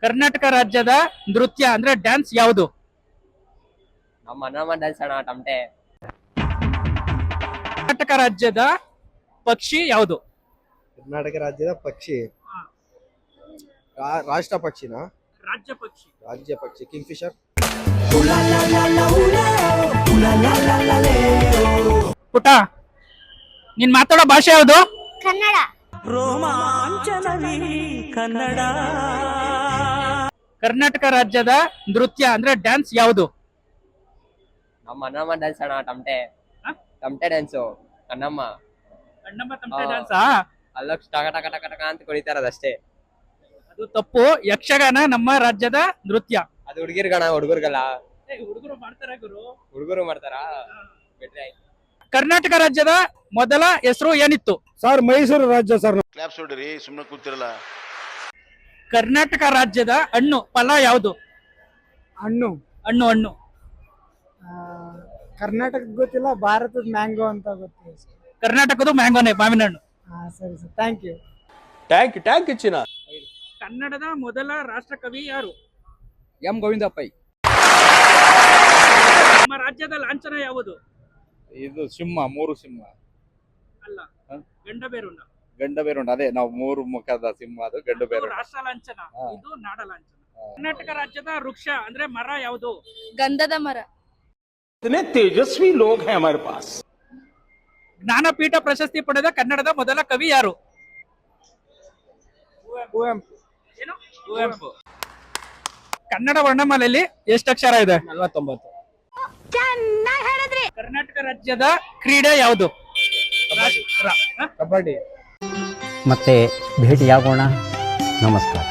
ಕರ್ನಾಟಕ ರಾಜ್ಯದ ನೃತ್ಯ ಅಂದ್ರೆ ಡ್ಯಾನ್ಸ್ ಯಾವುದು? ನಮ್ಮ ಅಣ್ಣಮ್ಮ ಡ್ಯಾನ್ಸ್ ಅಣ್ಣ ಟಮಟೆ. ಕರ್ನಾಟಕ ರಾಜ್ಯದ ಪಕ್ಷಿ ಯಾವುದು? ಕರ್ನಾಟಕ ರಾಜ್ಯದ ಪಕ್ಷಿ ರಾಷ್ಟ್ರ ಪಕ್ಷಿನಾ? ರಾಜ್ಯ ಪಕ್ಷಿ. ರಾಜ್ಯ ಪಕ್ಷಿ ಕಿಂಗ್ಫಿಶರ್. ಪುಟ, ನೀನ್ ಮಾತಾಡೋ ಭಾಷೆ ಯಾವುದು? ಕನ್ನಡ. ಕನ್ನಡ. ಕರ್ನಾಟಕ ರಾಜ್ಯದ ನೃತ್ಯ ಅಂದ್ರೆ ಡ್ಯಾನ್ಸ್ ಯಾವುದು? ನಮ್ಮ ಅಣ್ಣಮ್ಮ ಡ್ಯಾನ್ಸ್ ಅಣ್ಣ ಟಮಟೆ. ಟಮಟೆ ಡ್ಯಾನ್ಸು ಅಣ್ಣಮ್ಮ. ಅಣ್ಣಮ್ಮ ತಮಟೆ ಡ್ಯಾನ್ಸಾ? ಅಲ್ಲೋಗ್ ಟಕ ಟಕ ಟಕ ಟಕ ಅಂತ ಕುಣಿತಾರದಷ್ಟೇ. ಅದು ತಪ್ಪು. ಯಕ್ಷಗಾನ ನಮ್ಮ ರಾಜ್ಯದ ನೃತ್ಯ. ಅದು ಹುಡುಗಿರ್ಗಣ, ಹುಡುಗರ್ಗಲ್ಲ. ಹುಡುಗರು ಮಾಡ್ತಾರೆ ಗುರು. ಹುಡುಗರು ಮಾಡ್ತಾರಾ? ಬಿಟ್ರೆ ಆಯ್ತು. ಕರ್ನಾಟಕ ರಾಜ್ಯದ ಮೊದಲ ಹೆಸರು ಏನಿತ್ತು? ಸರ್ ಮೈಸೂರು ರಾಜ್ಯ ಸರ್. ಕ್ಲಾಪ್ಸ್ ಹೊಡ್ರಿ, ಸುಮ್ಮನೆ ಕೂತಿರಲ್ಲ. ಕರ್ನಾಟಕ ರಾಜ್ಯದ ಹಣ್ಣು ಫಲ ಯಾವುದು? ಹಣ್ಣು ಹಣ್ಣು ಹಣ್ಣು ಕರ್ನಾಟಕದ ಗೊತ್ತಿಲ್ಲ, ಭಾರತದ ಮ್ಯಾಂಗೋ ಅಂತ ಗೊತ್ತಿಲ್ಲ ಸರ್. ಕರ್ನಾಟಕದ ಮ್ಯಾಂಗೋನೆ, ಮಾವಿನ ಹಣ್ಣು. ಸರಿ ಸರ್, ಥ್ಯಾಂಕ್ ಯು. ಟ್ಯಾಂಕ್ ಚಿನ್ನ. ಕನ್ನಡದ ಮೊದಲ ರಾಷ್ಟ್ರಕವಿ ಯಾರು? ಎಂ ಗೋವಿಂದ ಪೈ. ನಮ್ಮ ರಾಜ್ಯದ ಲಾಂಛನ ಯಾವುದು? ಇದು ಸಿಂಹ, ಮೂರು ಸಿಂಹ. ಅಲ್ಲ, ಗಂಡಬೇರುಂಡ. ಗಂಡಬೇರುಂಡ, ಅದೇ ನಾವು ಮೂರು ಮುಖದ ಸಿಂಹ, ಅದು ಗಂಡಬೇರುಂಡ. ರಾಷ್ಟ್ರ ಲಾಂಛನ, ಇದು ನಾಡ ಲಾಂಛನ. ಕರ್ನಾಟಕ ರಾಜ್ಯದ ವೃಕ್ಷ ಅಂದ್ರೆ ಮರ ಯಾವುದು? ಗಂಧದ ಮರ. इतने तेजस्वी लोग हैं हमारे पास. ಜ್ಞಾನಪೀಠ ಪ್ರಶಸ್ತಿ ಪಡೆದ ಕನ್ನಡದ ಮೊದಲ ಕವಿ ಯಾರು? ಕುವೆಂಪು. ಏನು? ಕುವೆಂಪು. ಕನ್ನಡ ವರ್ಣಮಾಲೆಯಲ್ಲಿ ಎಷ್ಟು ಅಕ್ಷರ ಇದೆ? 49. ಚೆನ್ನಾಗಿ ಹೇಳಿದ್ರಿ. ಕರ್ನಾಟಕ ರಾಜ್ಯದ ಕ್ರೀಡೆ ಯಾವುದು? ಕಬಡ್ಡಿ. ಮತ್ತೆ ಭೇಟಿಯಾಗೋಣ. ನಮಸ್ಕಾರ.